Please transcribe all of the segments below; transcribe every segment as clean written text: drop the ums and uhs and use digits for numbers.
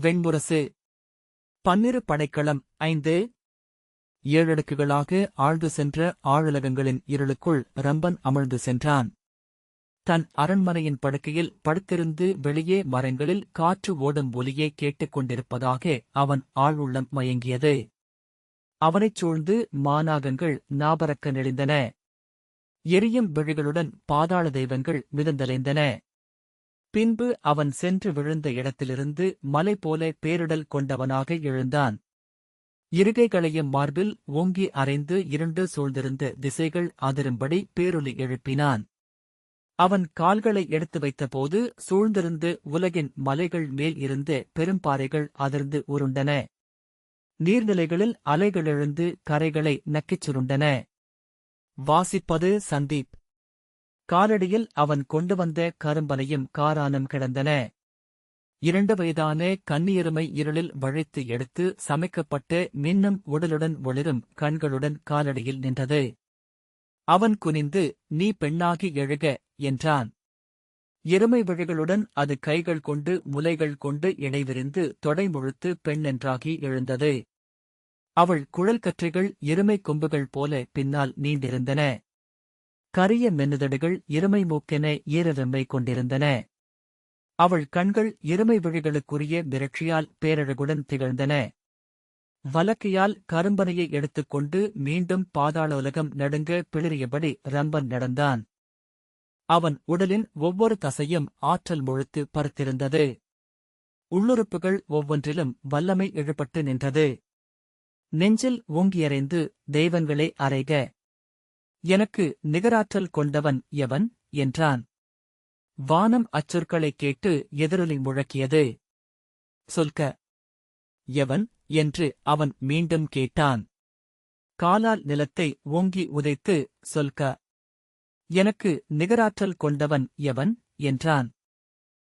வெண்முரசு. பன்னிரு படைக்களம் 5. 7 அடுக்குகளாக ஆழ்ந்து சென்ற ஆழுலகங்களின் இருளுக்குள் ரம்பன் அமிழ்ந்து சென்றான். தன் அரண்மனையின் படுக்கையில் படுத்திருந்து வெளியே மரங்களில் காற்று ஓடும் ஒலியை கேட்டுக் கொண்டிருப்பதாக அவன் ஆழ்வுள்ளம் மயங்கியது. அவனைச் சூழ்ந்து மாநாகங்கள் நாபரக்க நெளிந்தன. எரியும் விழிகளுடன் பாதாள தெய்வங்கள் மிதந்தலைந்தன. பின்பு அவன் சென்று விழுந்த இடத்திலிருந்து மலை போல பேரிடல் கொண்டவனாக எழுந்தான். இருகைகளையும் மார்பில் ஓங்கி அறைந்து இருண்டு சூழ்ந்திருந்த திசைகள் அதிரும்படி பேரொலி எழுப்பினான். அவன் கால்களை எடுத்து வைத்தபோது சூழ்ந்திருந்து உலகின் மலைகள் மேல் இருந்த பெரும்பாறைகள் அதிர்ந்து உருண்டன. நீர்நிலைகளில் அலைகளெழுந்து கரைகளை நக்கிச் சுருண்டன. வாசிப்பது சந்தீப். காலடியில் அவன் கொண்டு வந்த கரும்பனையும் காரானும் கிடந்தன. 2 வயதான கன்னியெருமை இருளில் வழித்து எடுத்து சமைக்கப்பட்ட மின்னும் உடலுடன் ஒளிரும் கண்களுடன் காலடியில் நின்றது. அவன் குனிந்து, "நீ பெண்ணாகி எழுக" என்றான். எருமை விழிகளுடன் அது கைகள் கொண்டு முலைகள் கொண்டு இணைவிரிந்து தொடை முழுத்து பெண்ணென்றாகி எழுந்தது. அவள் குழல் கற்றைகள் எருமை கொம்புகள் போல பின்னால் நீண்டிருந்தன. கரிய மென்னுதடுகள் எருமை மூக்கென ஈரவெம்மை கொண்டிருந்தன. அவள் கண்கள் எருமை விழிகளுக்குரிய மிரட்சியால் பேரழகுடன் திகழ்ந்தன. வலக்கையால் கரும்பனையை எடுத்துக்கொண்டு மீண்டும் பாதாள உலகம் நடுங்க பிளிறியபடி ரம்பன் நடந்தான். அவன் உடலின் ஒவ்வொரு தசையும் ஆற்றல் முழுத்து பருத்திருந்தது. உள்ளுறுப்புகள் ஒவ்வொன்றிலும் வல்லமை இழுபட்டு நின்றது. நெஞ்சில் ஓங்கியறைந்து, "தெய்வங்களே அறைக! எனக்கு நிகராற்றல் கொண்டவன் எவன்?" என்றான். வானம் அச்சொற்களைக் கேட்டு எதிரொலி முழக்கியது. "சொல்க! எவன்?" என்று அவன் மீண்டும் கேட்டான். காலால் நிலத்தை ஓங்கி உதைத்து, "சொல்க! எனக்கு நிகராற்றல் கொண்டவன் எவன்?" என்றான்.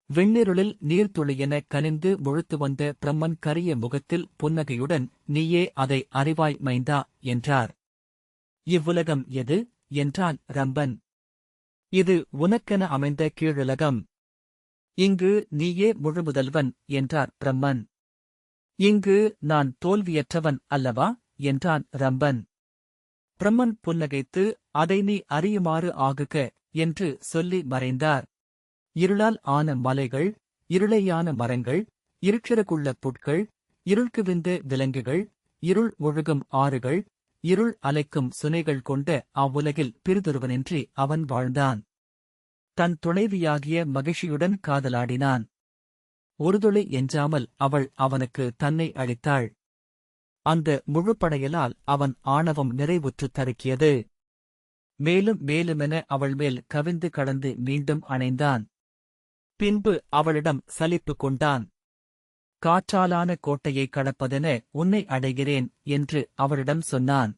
வெண்ணிருளில் நீர்த்துளியென கனிந்து முழுத்து வந்த பிரம்மன் கரிய முகத்தில் புன்னகையுடன், "நீயே அதை அறிவாய் மைந்தா" என்றார். "இவ்வுலகம் எது?" என்றான் ரம்பன். "இது உனக்கென அமைந்த கீழுலகம். இங்கு நீயே முழுமுதல்வன்" என்றார் பிரம்மன். "இங்கு நான் தோல்வியற்றவன் அல்லவா?" என்றான் ரம்பன். பிரம்மன் புன்னகைத்து, "அதை நீ அறியுமாறு ஆகுக" என்று சொல்லி மறைந்தார். இருளால் ஆன மலைகள், இருளேயான மரங்கள், இருட்சிறகுள்ள புட்கள், இருள்குவிந்த விலங்குகள், இருள் ஒழுகும் ஆறுகள், இருள் அலைக்கும் சுனைகள் கொண்ட அவ்வுலகில் பிறிதொருவனின்றி அவன் வாழ்ந்தான். தன் துணைவியாகிய மகிழ்ச்சியுடன் காதலாடினான். ஒருதுளி எஞ்சாமல் அவள் அவனுக்கு தன்னை அளித்தாள். அந்த முழுப்படையலால் அவன் ஆணவம் நிறைவுற்றுத் தருக்கியது. மேலும் மேலுமென அவள் மேல் கவிந்து கடந்து மீண்டும் அணைந்தான். பின்பு அவளிடம் சலிப்பு கொண்டான். "காற்றாலான கோட்டையைக் கடப்பதென உன்னை அடைகிறேன்" என்று அவளிடம் சொன்னான்.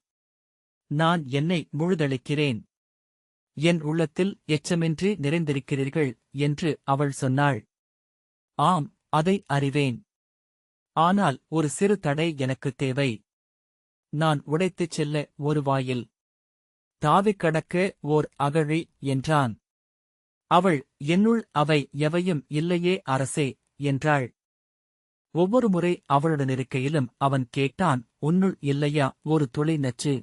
"நான் என்னை முழுதளிக்கிறேன். என் உள்ளத்தில் எச்சமின்றி நிறைந்திருக்கிறீர்கள்" என்று அவள் சொன்னாள். "ஆம், அதை அறிவேன். ஆனால் ஒரு சிறு தடை எனக்குத் தேவை. நான் உடைத்துச் செல்ல ஒரு வாயில், தாவிக் கடக்க ஓர் அகழி" என்றான். அவள், "என்னுள் அவை எவையும் இல்லையே அரசே" என்றாள். ஒவ்வொரு முறை அவளுடனிருக்கையிலும் அவன் கேட்டான், "உன்னுள் இல்லையா ஒரு துளி நச்சு,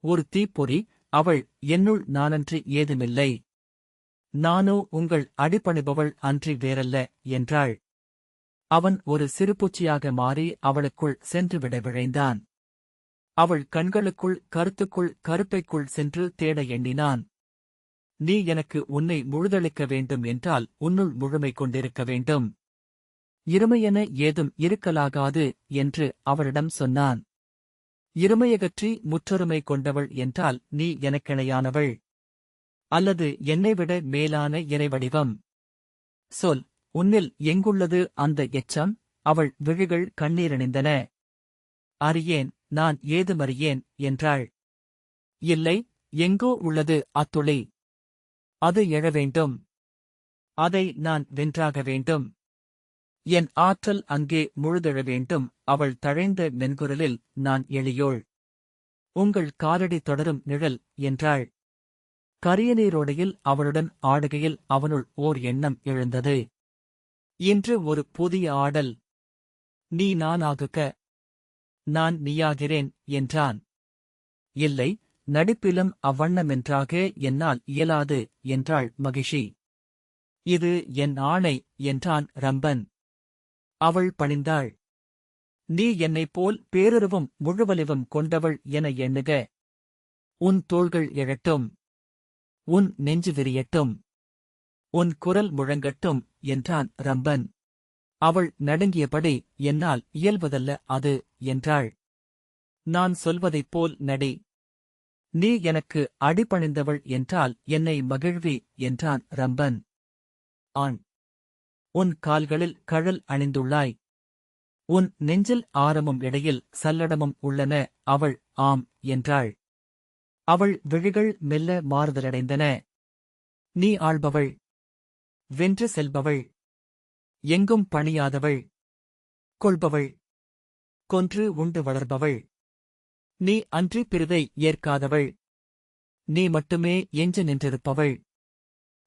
ஒரு தீப்பொறி?" அவள், "என்னுள் நானன்றி ஏதுமில்லை. நானோ உங்கள் அடிபணிபவள் அன்றி வேறல்ல" என்றாள். அவன் ஒரு சிறுபூச்சியாக மாறி அவளுக்குள் சென்று விட விழைந்தான். அவள் கண்களுக்குள் கருத்துக்குள் கருப்பைக்குள் சென்று தேட எண்ணினான். "நீ எனக்கு உன்னை முழுதளிக்க வேண்டும் என்றால் உன்னுள் முழுமை கொண்டிருக்க வேண்டும். இருமையென ஏதும் இருக்கலாகாது" என்று அவளிடம் சொன்னான். "இருமையகற்றி முற்றொருமை கொண்டவள் என்றால் நீ எனக்கிணையானவள், அல்லது என்னைவிட மேலான இறைவடிவம். சொல், உன்னில் எங்குள்ளது அந்த எச்சம்?" அவள் விழிகள் கண்ணீரணிந்தன. "அறியேன், நான் ஏதுமறியேன்" என்றாள். "இல்லை, எங்கோ உள்ளது அத்துளி. அது எழ வேண்டும். அதை நான் வென்றாக வேண்டும். என் ஆற்றல் அங்கே முழுதெழ வேண்டும்." அவள் தழைந்த மென்குரலில், "நான் எளியோள். உங்கள் காலடி தொடரும் நிழல்" என்றாள். கரிய நீரோடையில் அவளுடன் ஆடுகையில் அவனுள் ஓர் எண்ணம் எழுந்தது. இன்று ஒரு புதிய ஆடல். நீ நானாகுக. நான் நீயாகிறேன் என்றான். இல்லை, நடிப்பிலும் அவ்வண்ணமென்றாக என்னால் இயலாது என்றாள் மகிஷி. இது என் ஆணை என்றான் ரம்பன். அவள் பணிந்தாள். நீ என்னைப் போல் பேருருவும் முழுவலிவும் கொண்டவள் என எண்ணுக. உன் தோள்கள் எழட்டும். உன் நெஞ்சு விரியட்டும். உன் குரல் முழங்கட்டும் என்றான் ரம்பன். அவள் நடுங்கியபடி என்னால் இயல்வதல்ல அது என்றாள். நான் சொல்வதைப் போல் நடி. நீ எனக்கு அடிபணிந்தவள் என்றால் என்னை மகிழ்வி என்றான் ரம்பன். ஆண். உன் கால்களில் கழல் அணிந்துள்ளாய். உன் நெஞ்சில் ஆரமும் இடையில் சல்லடமும் உள்ளன. அவள் ஆம் என்றாள். அவள் விழிகள் மெல்ல மாறுதலடைந்தன. நீ ஆள்பவள். வென்று செல்பவள். எங்கும் பணியாதவள். கொள்பவள். கொன்று உண்டு வளர்பவள். நீ அன்றி பிறிதை ஏற்காதவள். நீ மட்டுமே எஞ்ச நின்றிருப்பவள்.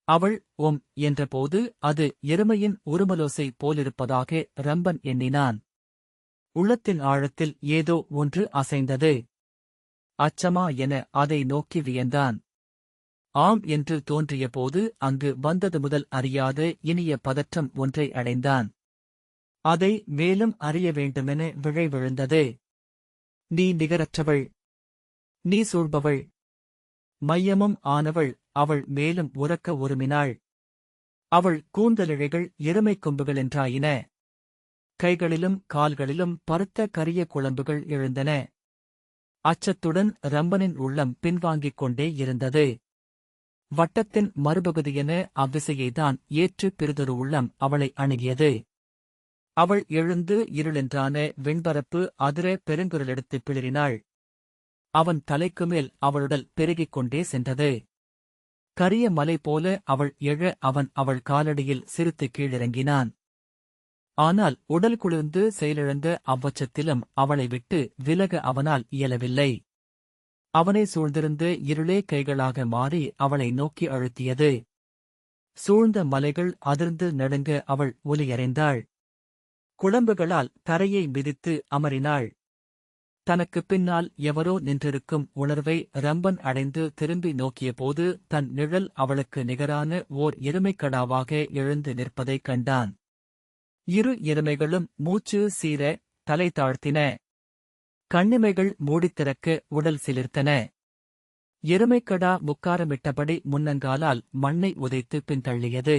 அவள் ஓம் என்றபோது அது எருமையின் உருமலோசை போலிருப்பதாக ரம்பன் எண்ணினான். உள்ளத்தின் ஆழத்தில் ஏதோ ஒன்று அசைந்தது. அச்சமா என அதை நோக்கி வியந்தான். ஆம் என்று தோன்றியபோது அங்கு வந்தது முதல் அறியாத இனிய பதற்றம் ஒன்றை அடைந்தான். அதை மேலும் அறிய வேண்டுமென விழை விழுந்தது. நீ நிகரற்றவள். நீ சூழ்பவள். மையமும் ஆனவள். அவள் மேலும் உரக்க உருமினாள். அவள் கூந்தலிழைகள் எருமைக் கொம்புகளென்றாயின. கைகளிலும் கால்களிலும் பருத்த கரிய குழம்புகள் எழுந்தன. அச்சத்துடன் ரம்பனின் உள்ளம் பின்வாங்கிக் கொண்டே இருந்தது. வட்டத்தின் மறுபகுதியென அவ்விசையைதான் ஏற்று பிறிதொரு உள்ளம் அவளை அணுகியது. அவள் எழுந்து இருளென்றான வெண்பரப்பு அதிர பெருங்குரலெடுத்துப் பிளிறினாள். அவன் தலைக்குமேல் அவளுடல் பெருகிக் கொண்டே சென்றது. கரிய மலை போல அவள் எழ அவன் அவள் காலடியில் சிரித்து கீழிறங்கினான். ஆனால் உடல் குளிர்ந்து செயலிழந்த அவ்வச்சத்திலும் அவளை விட்டு விலக அவனால் இயலவில்லை. அவனை சூழ்ந்திருந்த இருளே கைகளாக மாறி அவளை நோக்கி அழுத்தியது. சூழ்ந்த மலைகள் அதிர்ந்து நடுங்க அவள் ஒலியறைந்தாள். குழம்புகளால் தரையை மிதித்து அமரினாள். தனக்குப் பின்னால் எவரோ நின்றிருக்கும் உணர்வை ரம்பன் அடைந்து திரும்பி நோக்கியபோது தன் நிழல் அவளுக்கு நிகரான ஓர் எருமைக்கடாவாக எழுந்து நிற்பதைக் கண்டான். இரு எருமைகளும் மூச்சு சீர தலை தாழ்த்தின. கண்ணிமைகள் மூடித்திறக்க உடல் சிலிர்த்தன. எருமைக்கடா முக்காரமிட்டபடி முன்னங்காலால் மண்ணை உதைத்து பின்தள்ளியது.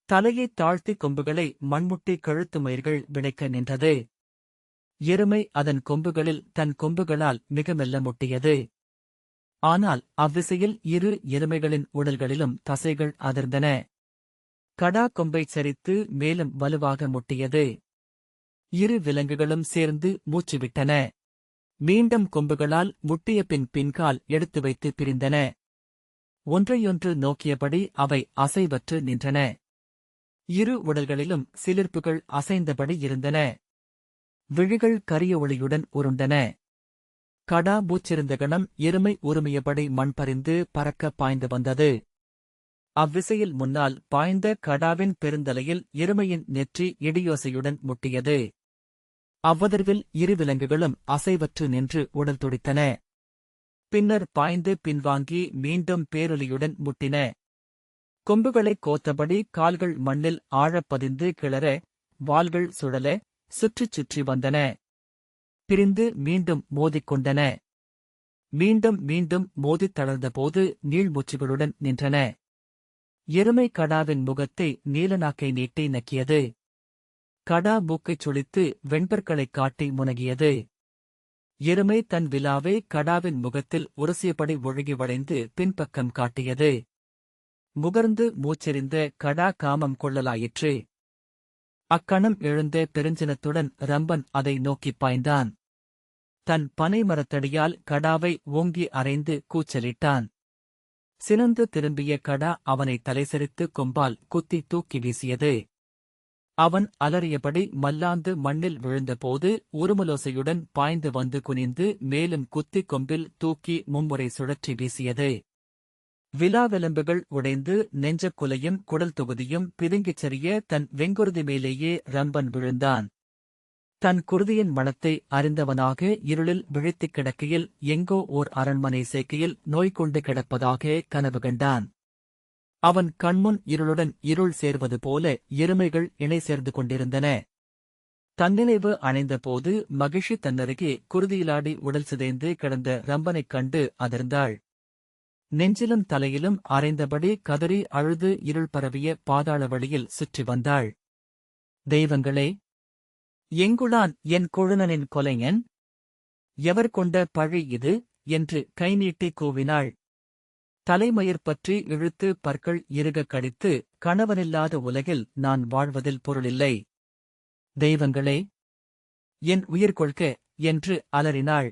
தலையைத் தாழ்த்தி கொம்புகளை மண்முட்டி கழுத்து மயிர்கள் விளைக்க நின்றது. எருமை அதன் கொம்புகளில் தன் கொம்புகளால் மிக மெல்ல முட்டியது. ஆனால் அவ்விசையில் இரு எருமைகளின் உடல்களிலும் தசைகள் அதிர்ந்தன. கடா கொம்பைச் சரித்து மேலும் வலுவாக முட்டியது. இரு விலங்குகளும் சேர்ந்து மூச்சுவிட்டன. மீண்டும் கொம்புகளால் முட்டிய பின்கால் எடுத்து வைத்து பிரிந்தன. ஒன்றையொன்று நோக்கியபடி அவை அசைவற்று நின்றன. இரு உடல்களிலும் சிலிர்ப்புகள் அசைந்தபடி இருந்தன. விழிகள் கரிய ஒளியுடன் உருண்டன. கடா மூச்சிருந்த கணம் எருமை உருமியபடி மண் பறிந்து பறக்க பாய்ந்து வந்தது. அவ்விசையில் முன்னால் பாய்ந்த கடாவின் பெருந்தலையில் எருமையின் நெற்றி இடியோசையுடன் முட்டியது. அவ்வதிர்வில் இரு விலங்குகளும் அசைவற்று நின்று உடல் துடித்தன. பின்னர் பாய்ந்து பின்வாங்கி மீண்டும் பேரொலியுடன் முட்டின. கொம்புகளைக் கோத்தபடி கால்கள் மண்ணில் ஆழப்பதிந்து கிளற, வால்கள் சுழல, சுற்றிச் சுற்றி வந்தன. பிரிந்து மீண்டும் மோதிக்கொண்டன. மீண்டும் மீண்டும் மோதித் தளர்ந்தபோது நீள்மூச்சுகளுடன் நின்றன. எருமை கடாவின் முகத்தை நீலநாக்கை நீட்டி நக்கியது. கடா மூக்கைச் சுளித்து வெண்பற்களைக் காட்டி முனகியது. எருமை தன் விலாவை கடாவின் முகத்தில் உரசியபடி ஒழுகி வளைந்து பின்பக்கம் காட்டியது. முகர்ந்து மூச்செறிந்த கடா காமம் கொள்ளலாயிற்று. அக்கணம் எழுந்த பெருஞ்சினத்துடன் ரம்பன் அதை நோக்கிப் பாய்ந்தான். தன் பனை மரத்தடியால் கடாவை ஓங்கி அறைந்து கூச்சலிட்டான். சினந்து திரும்பிய கடா அவனை தலைசரித்து கொம்பால் குத்தி தூக்கி வீசியது. அவன் அலறியபடி மல்லாந்து மண்ணில் விழுந்தபோது உருமலோசையுடன் பாய்ந்து வந்து குனிந்து மேலும் குத்திக் கொம்பில் தூக்கி மும்முறை சுழற்றி வீசியது. விலாவெலும்புகள் உடைந்து நெஞ்சக் குலையும் குடல் தொகுதியும் பிதுங்கிச் சரிய தன் வெங்குருதி மேலேயே ரம்பன் விழுந்தான். தன் குருதியின் மணத்தை அறிந்தவனாக இருளில் விழித்துக் கிடக்கையில் எங்கோ ஓர் அரண்மனை சேக்கையில் நோய் கொண்டு கிடப்பதாக கனவு கண்டான். அவன் கண்முன் இருளுடன் இருள் சேர்வது போல எருமைகள் இணை சேர்ந்து கொண்டிருந்தன. தன்னினைவு அணைந்தபோது மகிழ்ச்சி தன்னருகே குருதியிலாடி உடல் சிதைந்து கிடந்த ரம்பனைக் கண்டு அதிர்ந்தாள். நெஞ்சிலும் தலையிலும் அரைந்தபடி கதறி அழுது இருள் பரவிய பாதாள வழியில் சுற்றி வந்தாள். தெய்வங்களே, எங்குளான் என் கொழுநனின் கொலைஞன்? எவர் கொண்ட பழி இது என்று கைநீட்டி கூவினாள். தலைமயிர் பற்றி இழுத்து பற்கள் இறுகக் கடித்து, கணவனில்லாத உலகில் நான் வாழ்வதில் பொருளில்லை. தெய்வங்களே, என் உயிர் கொள்க என்று அலறினாள்.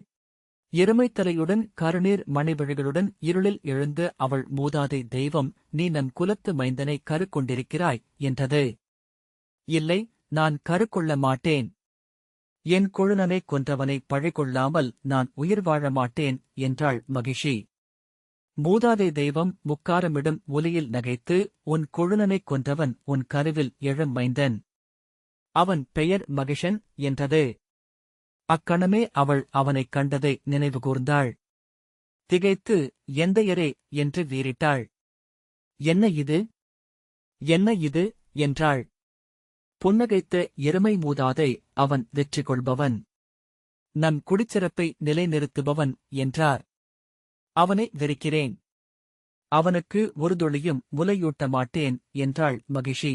எருமைத்தலையுடன் கருநீர் மணிவிழிகளுடன் இருளில் எழுந்த அவள் மூதாதை தெய்வம், நீ நம் குலத்து மைந்தனை கருக்கொண்டிருக்கிறாய் என்றது. இல்லை, நான் கருக்கொள்ள மாட்டேன். என் கொழுநனைக் கொன்றவனை பழிகொள்ளாமல் நான் உயிர் வாழ மாட்டேன் என்றாள் மகிஷி. மூதாதை தெய்வம் முக்காரமிடும் ஒலியில் நகைத்து, உன் கொழுநனைக் கொன்றவன் உன் கருவில் எழும் மைந்தன். அவன் பெயர் மகிஷன் என்றது. அக்கணமே அவள் அவனைக் கண்டதை நினைவுகூர்ந்தாள். திகைத்து, எந்தையரே என்று வீறிட்டாள். என்ன இது, என்ன இது என்றாள். புன்னகைத்த எருமை மூதாதை, அவன் வெற்றி கொள்பவன், நம் குடிச்சிறப்பை நிலைநிறுத்துபவன் என்றார். அவனை வெறுக்கிறேன். அவனுக்கு ஒரு துளியும் முலையூட்ட மாட்டேன் என்றாள் மகிஷி.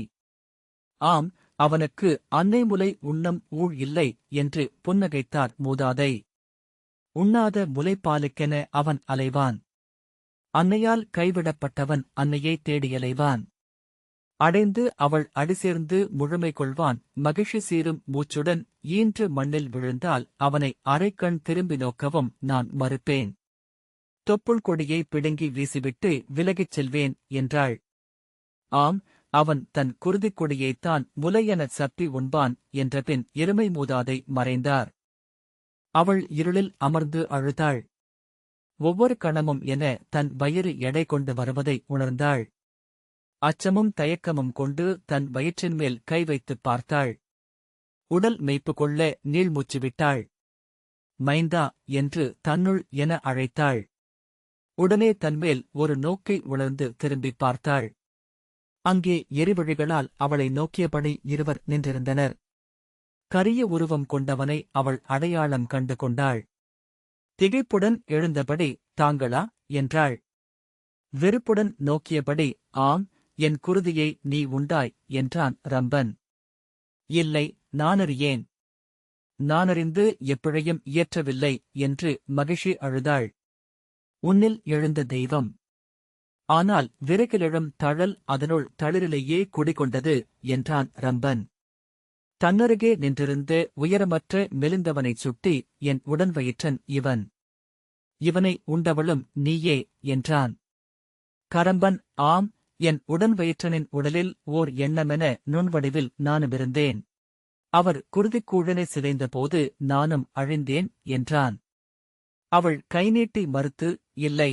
ஆம், அவனுக்கு அன்னை முலை உண்ணம் ஊழ் இல்லை என்று புன்னகைத்தார் மூதாதை. உண்ணாத முலைப்பாலுக்கென அவன் அலைவான். அன்னையால் கைவிடப்பட்டவன் அன்னையை தேடியலைவான். அடைந்து அவள் அடிசேர்ந்து முழுமை கொள்வான். மகிழ்ச்சி சீரும் மூச்சுடன் ஈன்று மண்ணில் விழுந்தால் அவனை அரைக்கண் திரும்பி நோக்கவும் நான் மறுப்பேன். தொப்புள் கொடியை பிடுங்கி வீசிவிட்டு விலகிச் செல்வேன் என்றாள். ஆம், அவன் தன் குருதிக் கொடியைத்தான் முலையென சப்பி உண்பான் என்றபின் எருமை மூதாதை மறைந்தார். அவள் இருளில் அமர்ந்து அழுதாள். ஒவ்வொரு கணமும் என தன் வயிறு எடை கொண்டு வருவதை உணர்ந்தாள். அச்சமும் தயக்கமும் கொண்டு தன் வயிற்றின் மேல் கை வைத்துப் பார்த்தாள். உடல் மெய்ப்பு கொள்ள நீள்மூச்சு விட்டாள். மைந்தா என்று தன்னுள் என அழைத்தாள். உடனே தன்மேல் ஒரு நோக்கை உணர்ந்து திரும்பிப் பார்த்தாள். அங்கே எரிவழிகளால் அவளை நோக்கியபடி இருவர் நின்றிருந்தனர். கரிய உருவம் கொண்டவனை அவள் அடையாளம் கண்டு கொண்டாள். திகைப்புடன் எழுந்தபடி, தாங்களா என்றாள். வெறுப்புடன் நோக்கியபடி, ஆம், என் குருதியை நீ உண்டாய் என்றான் ரம்பன். இல்லை, நானறியேன். நானறிந்து எப்பிழையும் இயற்றவில்லை என்று மகிஷி அழுதாள். உன்னில் எழுந்த தெய்வம். ஆனால் விறகிலெழும் தழல் அதனுள் தளிரிலேயே குடிகொண்டது என்றான் ரம்பன். தன்னருகே நின்றிருந்த உயரமற்ற மெலிந்தவனைச் சுட்டி, என் உடன்வயிற்றன் இவன். இவனை உண்டவளும் நீயே என்றான். கரம்பன், ஆம், என் உடன்வயிற்றனின் உடலில் ஓர் எண்ணமென நுண்வடிவில் நானுமிருந்தேன். அவர் குருதிக்கூழனை சிதைந்தபோது நானும் அழிந்தேன் என்றான். அவள் கைநீட்டி மறுத்து, இல்லை,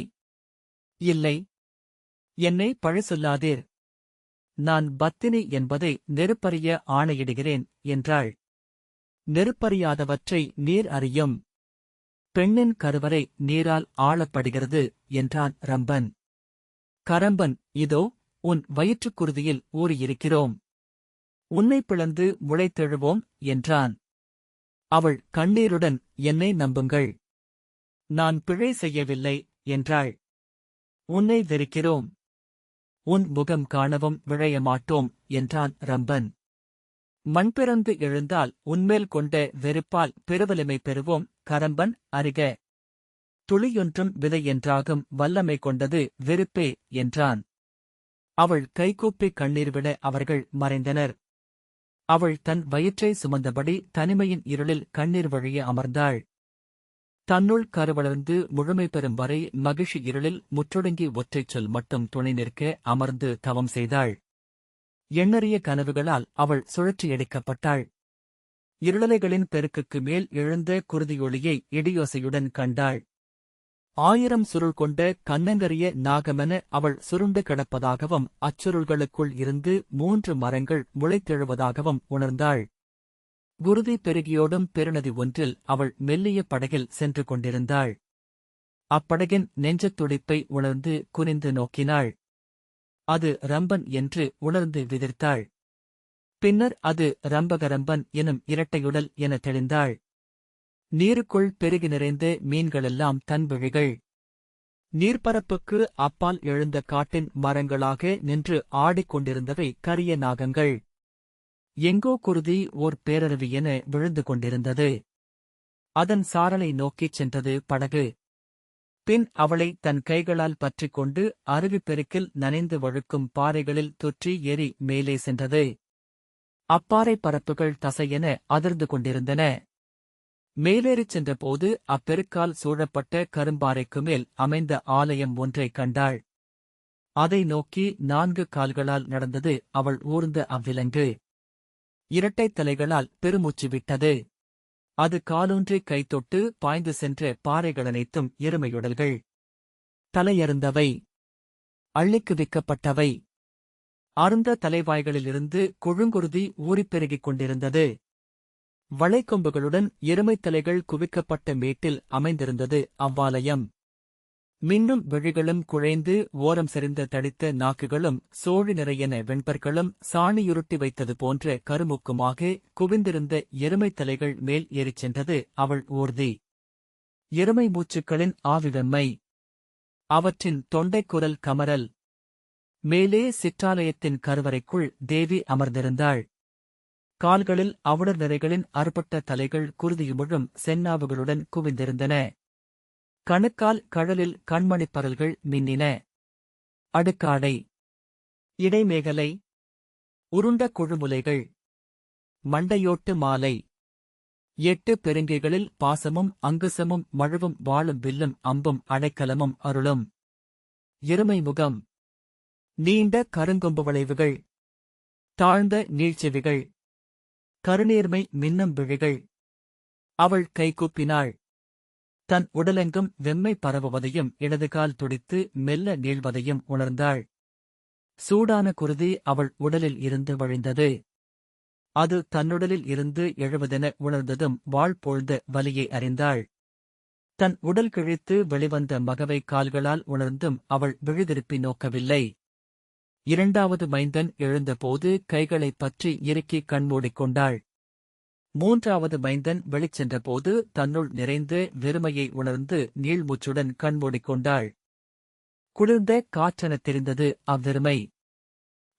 இல்லை, என்னை பழி சொல்லாதீர். நான் பத்தினி என்பதை நெருப்பறிய ஆணையிடுகிறேன் என்றாள். நெருப்பறியாதவற்றை நீர் அறியும். பெண்ணின் கருவறை நீரால் ஆளப்படுகிறது என்றான் ரம்பன். கரம்பன், இதோ உன் வயிற்றுக்குருதியில் ஊறியிருக்கிறோம். உன்னை பிளந்து முளைத்தெழுவோம் என்றான். அவள் கண்ணீருடன், என்னை நம்புங்கள், நான் பிழை செய்யவில்லை என்றாள். உன்னை வெறுக்கிறோம். உன் முகம் காணவும் விழைய மாட்டோம் என்றான் ரம்பன். மண் பிறந்து எழுந்தால் உன்மேல் கொண்ட வெறுப்பால் பெருவலிமை பெறுவோம். கரம்பன், அறிக. துளியொன்றும் விதை என்றாகும் வல்லமை கொண்டது வெறுப்பே என்றான். அவள் கைகூப்பி கண்ணீர் விட அவர்கள் மறைந்தனர். அவள் தன் வயிற்றை சுமந்தபடி தனிமையின் இருளில் கண்ணீர் வழிய அமர்ந்தாள். தன்னுள் கருவளர்ந்து முழுமை பெறும் வரை மகிழ்ச்சி இருளில் முற்றொடுங்கி ஒற்றைச் சொல் மட்டும் துணை நிற்க அமர்ந்து தவம் செய்தாள். எண்ணறிய கனவுகளால் அவள் சுழற்றியடிக்கப்பட்டாள். இருளலைகளின் பெருக்குக்கு மேல் எழுந்த குருதியொளியை இடியோசையுடன் கண்டாள். 1000 சுருள் கொண்ட கண்ணங்கரிய நாகமென அவள் சுருண்டு கிடப்பதாகவும் அச்சுருள்களுக்குள் இருந்து 3 மரங்கள் முளைத்தெழுவதாகவும் உணர்ந்தாள். குருதி பெருகியோடும் பெருநதி ஒன்றில் அவள் மெல்லிய படகில் சென்று கொண்டிருந்தாள். அப்படகின் நெஞ்சத் துடிப்பை உணர்ந்து குனிந்து நோக்கினாள். அது ரம்பன் என்று உணர்ந்து விதிர்த்தாள். பின்னர் அது ரம்பகரம்பன் எனும் இரட்டையுடல் என தெளிந்தாள். நீருக்குள் பெருகி நிறைந்த மீன்களெல்லாம் தன் விழிகள். நீர்ப்பரப்புக்கு அப்பால் எழுந்த காட்டின் மரங்களாக நின்று ஆடிக்கொண்டிருந்தவை கரிய நாகங்கள். எங்கோ குருதி ஓர் பேரருவி என விழுந்து கொண்டிருந்தது. அதன் சாரலை நோக்கிச் சென்றது படகு. பின் அவளை தன் கைகளால் பற்றிக் கொண்டு அருவிப் பெருக்கில் நனைந்து வழுக்கும் பாறைகளில் தொற்றி ஏறி மேலே சென்றது. அப்பாறை பரப்புகள் தசையென அதிர்ந்து கொண்டிருந்தன. மேலேறிச் சென்றபோது அப்பெருக்கால் சூழப்பட்ட கரும்பாறைக்கு மேல் அமைந்த ஆலயம் ஒன்றைக் கண்டாள். அதை நோக்கி 4 கால்களால் நடந்தது அவள் ஊர்ந்த அவ்விலங்கு. இரட்டைத் தலைகளால் பெருமூச்சு விட்டது. அது காலூன்றி கைதொட்டு பாய்ந்து சென்ற பாறைகளனைத்தும் எருமையுடல்கள். தலையறுந்தவை, அள்ளிக்குவிக்கப்பட்டவை. அருந்த தலைவாய்களிலிருந்து கொழுங்குருதி ஊறிப்பெருகிக் கொண்டிருந்தது. வளைக்கொம்புகளுடன் எருமைத் தலைகள் குவிக்கப்பட்ட மேட்டில் அமைந்திருந்தது அவ்வாலயம். மின்னும் விழிகளும் குழைந்து ஓரம் செறிந்த தடித்த நாக்குகளும் சோழி நிறையென வெண்பற்களும் சாணியுருட்டி வைத்தது போன்ற கருமுக்குமாக குவிந்திருந்த எருமைத் தலைகள் மேல் ஏறிச் சென்றது அவள் ஊர்தி. எருமை மூச்சுக்களின் ஆவிவெம்மை. அவற்றின் தொண்டைக்குரல் கமறல். மேலே சிற்றாலயத்தின் கருவறைக்குள் தேவி அமர்ந்திருந்தாள். கால்களில் அவுடர் நிறைகளின் அறுபட்ட தலைகள் குருதியுமுழும் செந்நாவுகளுடன் குவிந்திருந்தன. கணுக்கால் கழலில் கண்மணிப் பரல்கள் மின்னின. அடுக்காடை, இடைமேகலை, உருண்ட குழுமுலைகள், மண்டையோட்டு மாலை. 8 பெருங்கைகளில் பாசமும் அங்குசமும் மழுவும் வாளும் வில்லும் அம்பும் அடைக்கலமும் அருளும். எருமை முகம், நீண்ட கருங்கொம்பு வளைவுகள், தாழ்ந்த நீழ்ச்செவிகள், கருநீர்மை மின்னும் விழிகள். அவள் கைகூப்பினாள். தன் உடலெங்கும் வெம்மை பரவுவதையும் இடதுகால் துடித்து மெல்ல நீள்வதையும் உணர்ந்தாள். சூடான குருதி அவள் உடலில் இருந்து வழிந்தது. அது தன்னுடலில் இருந்து எழுவதென உணர்ந்ததும் வாழ் போழ்ந்த வலியை அறிந்தாள். தன் உடல் கிழித்து வெளிவந்த மகவை கால்களால் உணர்ந்தும் அவள் விழிதிருப்பி நோக்கவில்லை. 2வது மைந்தன் எழுந்தபோது கைகளைப் பற்றி இறுக்கி கண்மூடிக் கொண்டாள். 3வது மைந்தன் வெளிச்சென்றபோது தன்னுள் நிறைந்த வெறுமையை உணர்ந்து நீள்மூச்சுடன் கண்மூடிக் கொண்டாள். குளிர்ந்த காற்றெனத் தெரிந்தது அவ்வெறுமை.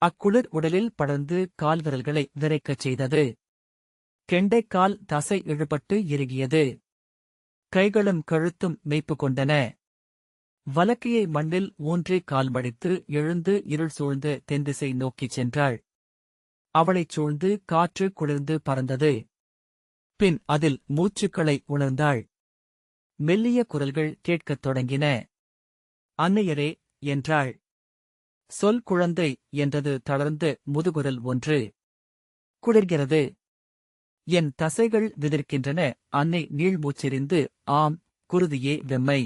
அக்குளிர் உடலில் படர்ந்து கால்விரல்களை விரைக்கச் செய்தது. கெண்டைக்கால் தசை இழுபட்டு இறுகியது. கைகளும் கழுத்தும் மெய்ப்பு கொண்டன. வலக்கையை மண்ணில் ஊன்றி கால் மடித்து எழுந்து இருள் சூழ்ந்த தென்திசை நோக்கிச் சென்றாள். அவளைச் சூழ்ந்து காற்று குளிர்ந்து பறந்தது. பின் அதில் மூச்சுக்களை உணர்ந்தாள். மெல்லிய குரல்கள் கேட்கத் தொடங்கின. அன்னையரே என்றாள். சொல் குழந்தை என்றது தளர்ந்த முதுகுரல் ஒன்று. குளிர்கிறது. என் தசைகள் விதிர்க்கின்றன. அன்னை நீள்மூச்செறிந்து ஆம், குருதியே வெம்மை.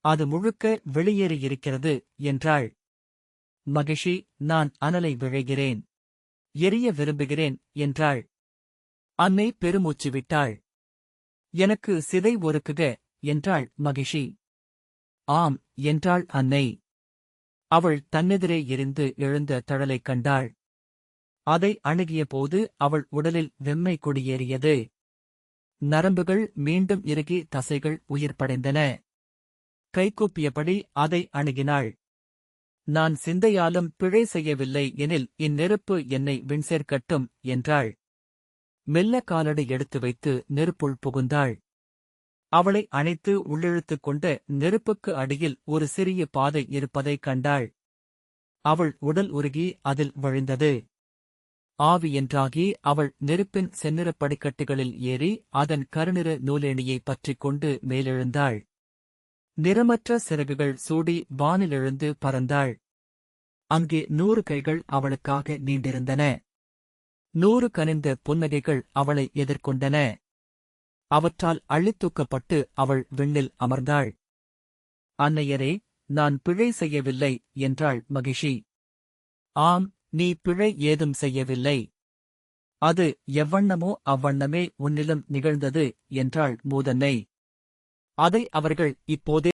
அது முழுக்க வெளியேறியிருக்கிறது என்றாள். மகிஷி, நான் அனலை விழைகிறேன். எரிய விரும்புகிறேன் என்றாள். அன்னை பெருமூச்சு விட்டாள். எனக்கு சிதை ஒருக்குக என்றாள் மகிஷி. ஆம் என்றாள் அன்னை. அவள் தன்னெதிரே எரிந்து எழுந்த தழலைக் கண்டாள். அதை அணுகியபோது அவள் உடலில் வெம்மை குடியேறியது. நரம்புகள் மீண்டும் இறுகி தசைகள் உயிர் படைந்தன. கைகூப்பியபடி அதை அணுகினாள். நான் சிந்தையாலும் பிழை செய்யவில்லை எனில் இந்நெருப்பு என்னை விண்சேர்க்கட்டும் என்றாள். மெல்ல காலடி எடுத்து வைத்து நெருப்புள் புகுந்தாள். அவளை அணைத்து உள்ளிழுத்துக் கொண்ட நெருப்புக்கு அடியில் ஒரு சிறிய பாதை இருப்பதைக் கண்டாள். அவள் உடல் உருகி அதில் வழிந்தது. ஆவி என்றாகி அவள் நெருப்பின் செந்நிறப் படிக்கட்டுகளில் ஏறி அதன் கருநிற நூலேணியைப் பற்றிக் கொண்டு மேலெழுந்தாள். நிறமற்ற சிறகுகள் சூடி வானிலெழுந்து பறந்தாள். அங்கே 100 கைகள் அவளுக்காக நீண்டிருந்தன. 100 கனிந்த புன்னகைகள் அவளை எதிர்கொண்டன. அவற்றால் அள்ளித்தூக்கப்பட்டு அவள் விண்ணில் அமர்ந்தாள். அன்னையரே, நான் பிழை செய்யவில்லை என்றாள் மகிஷி. ஆம், நீ பிழை ஏதும் செய்யவில்லை. அது எவ்வண்ணமோ அவ்வண்ணமே உன்னிலும் நிகழ்ந்தது என்றாள் மூதன்னை. அதை அவர்கள் இப்போதே